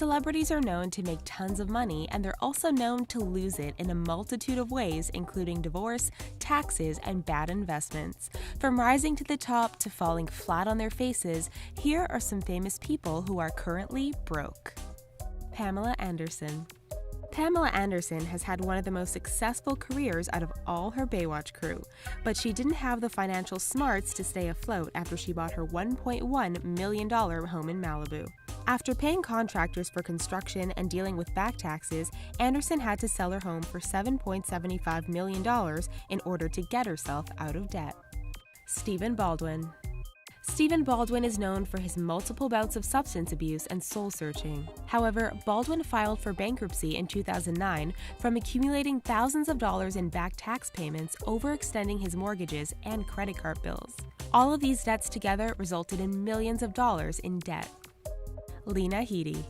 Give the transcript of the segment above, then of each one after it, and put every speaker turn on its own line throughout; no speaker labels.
Celebrities are known to make tons of money, and they're also known to lose it in a multitude of ways, including divorce, taxes, and bad investments. From rising to the top to falling flat on their faces, here are some famous people who are currently broke. Pamela Anderson. Pamela Anderson has had one of the most successful careers out of all her Baywatch crew, but she didn't have the financial smarts to stay afloat after she bought her $1.1 million home in Malibu. After paying contractors for construction and dealing with back taxes, Anderson had to sell her home for $7.75 million in order to get herself out of debt. Stephen Baldwin. Stephen Baldwin is known for his multiple bouts of substance abuse and soul-searching. However, Baldwin filed for bankruptcy in 2009 from accumulating thousands of dollars in back tax payments, overextending his mortgages and credit card bills. All of these debts together resulted in millions of dollars in debt. Lena Headey.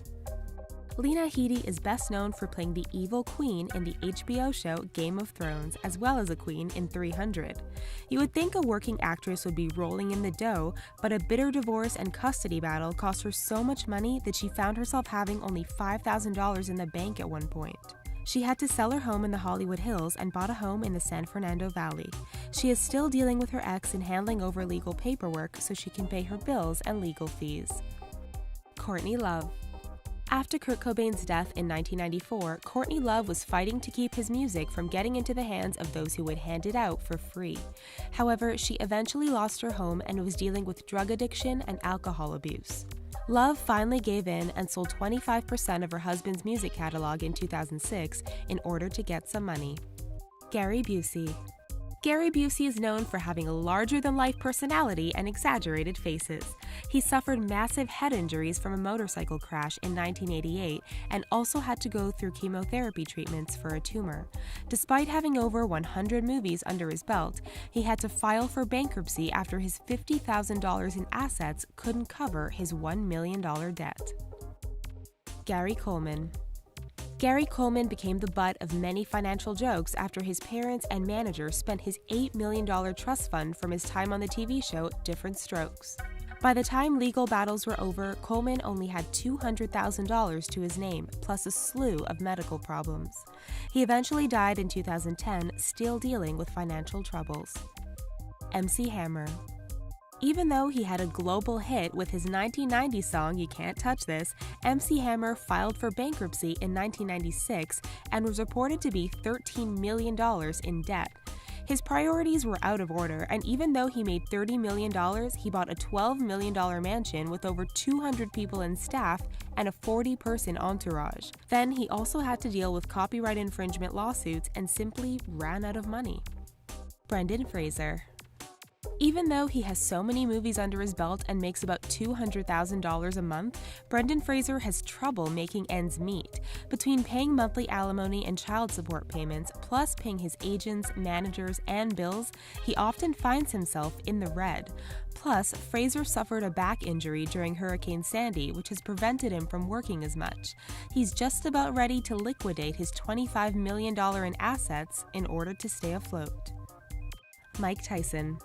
Lena Headey is best known for playing the evil queen in the HBO show Game of Thrones, as well as a queen in 300. You would think a working actress would be rolling in the dough, but a bitter divorce and custody battle cost her so much money that she found herself having only $5,000 in the bank at one point. She had to sell her home in the Hollywood Hills and bought a home in the San Fernando Valley. She is still dealing with her ex and handling over legal paperwork so she can pay her bills and legal fees. Courtney Love. After Kurt Cobain's death in 1994, Courtney Love was fighting to keep his music from getting into the hands of those who would hand it out for free. However, she eventually lost her home and was dealing with drug addiction and alcohol abuse. Love finally gave in and sold 25% of her husband's music catalog in 2006 in order to get some money. Gary Busey. Gary Busey is known for having a larger-than-life personality and exaggerated faces. He suffered massive head injuries from a motorcycle crash in 1988 and also had to go through chemotherapy treatments for a tumor. Despite having over 100 movies under his belt, he had to file for bankruptcy after his $50,000 in assets couldn't cover his $1 million debt. Gary Coleman. Gary Coleman became the butt of many financial jokes after his parents and manager spent his $8 million trust fund from his time on the TV show Diff'rent Strokes. By the time legal battles were over, Coleman only had $200,000 to his name, plus a slew of medical problems. He eventually died in 2010, still dealing with financial troubles. MC Hammer. Even though he had a global hit with his 1990 song You Can't Touch This, MC Hammer filed for bankruptcy in 1996 and was reported to be $13 million in debt. His priorities were out of order, and even though he made $30 million, he bought a $12 million mansion with over 200 people in staff and a 40-person entourage. Then he also had to deal with copyright infringement lawsuits and simply ran out of money. Brendan Fraser. Even though he has so many movies under his belt and makes about $200,000 a month, Brendan Fraser has trouble making ends meet. Between paying monthly alimony and child support payments, plus paying his agents, managers, and bills, he often finds himself in the red. Plus, Fraser suffered a back injury during Hurricane Sandy, which has prevented him from working as much. He's just about ready to liquidate his $25 million in assets in order to stay afloat. Mike Tyson.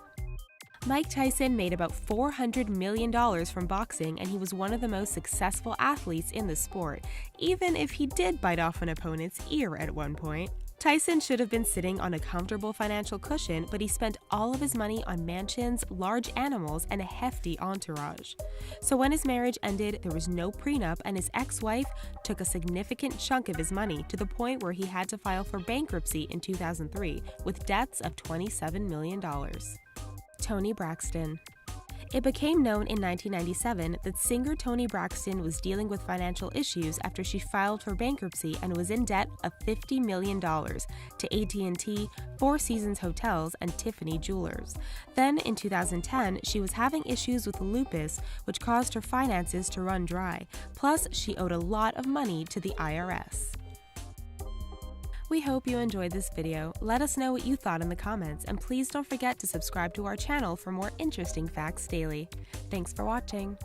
Mike Tyson made about $400 million from boxing, and he was one of the most successful athletes in the sport, even if he did bite off an opponent's ear at one point. Tyson should have been sitting on a comfortable financial cushion, but he spent all of his money on mansions, large animals, and a hefty entourage. So when his marriage ended, there was no prenup, and his ex-wife took a significant chunk of his money to the point where he had to file for bankruptcy in 2003 with debts of $27 million. Toni Braxton. It became known in 1997 that singer Toni Braxton was dealing with financial issues after she filed for bankruptcy and was in debt of $50 million to AT&T, Four Seasons Hotels, and Tiffany Jewelers. Then, in 2010, she was having issues with lupus, which caused her finances to run dry. Plus, she owed a lot of money to the IRS. We hope you enjoyed this video. Let us know what you thought in the comments, and please don't forget to subscribe to our channel for more interesting facts daily. Thanks for watching.